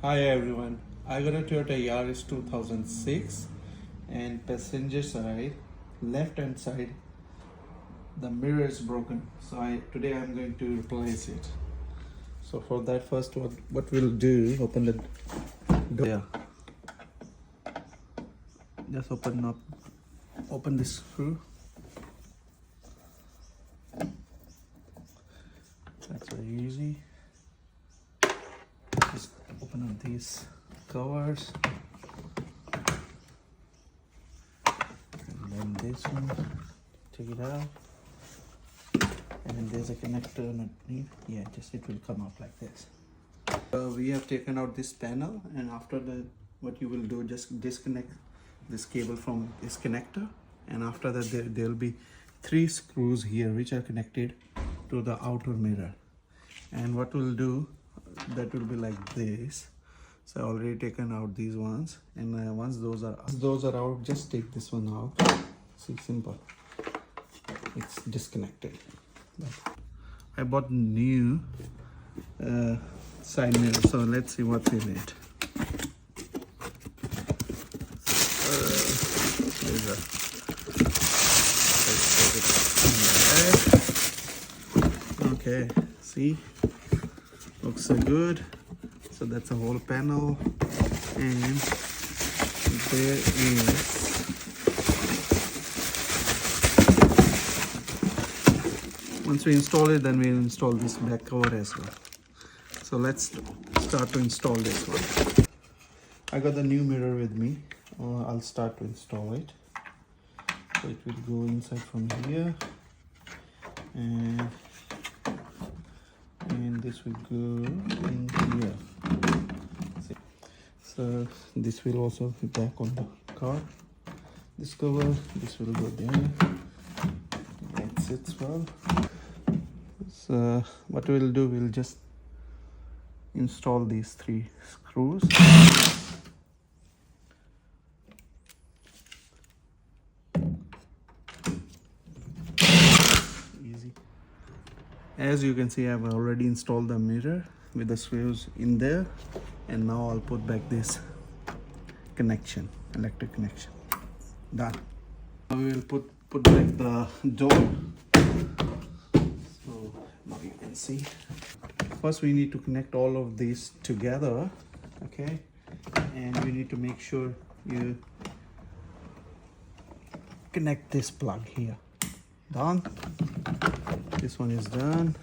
Hi everyone, I got a Toyota Yaris 2006 and passenger side, left hand side, the mirror is broken. So today I'm going to replace it. So for that first what we'll do, open the door. Yeah. Just open this screw. That's very easy. Just open up these covers and then this one, take it out, and then there's a connector underneath. Yeah, just it will come out like this. We have taken out this panel, and after that what you will do, just disconnect this cable from this connector, and after that there will be 3 screws here which are connected to the outer mirror. And what we'll do, that will be like this. So I already taken out these ones, and once those are out, just take this one out. See, simple, it's disconnected. I bought new side mirror, so let's see what's in it. Okay, see, looks so good. So that's a whole panel, and there is once we install it, then we'll install this back cover as well. So let's start to install this one. I got the new mirror with me. I'll start to install it. So it will go inside from here, and this will go in here. See. So this will also be back on the car. This cover, this will go there. That's it as well. So what we'll do, we'll just install these 3 screws. Easy. As you can see, I've already installed the mirror with the screws in there, and now I'll put back this connection, electric connection. Done. Now we will put back the door. So now you can see. First we need to connect all of these together, okay? And we need to make sure you connect this plug here. Done. This one is done.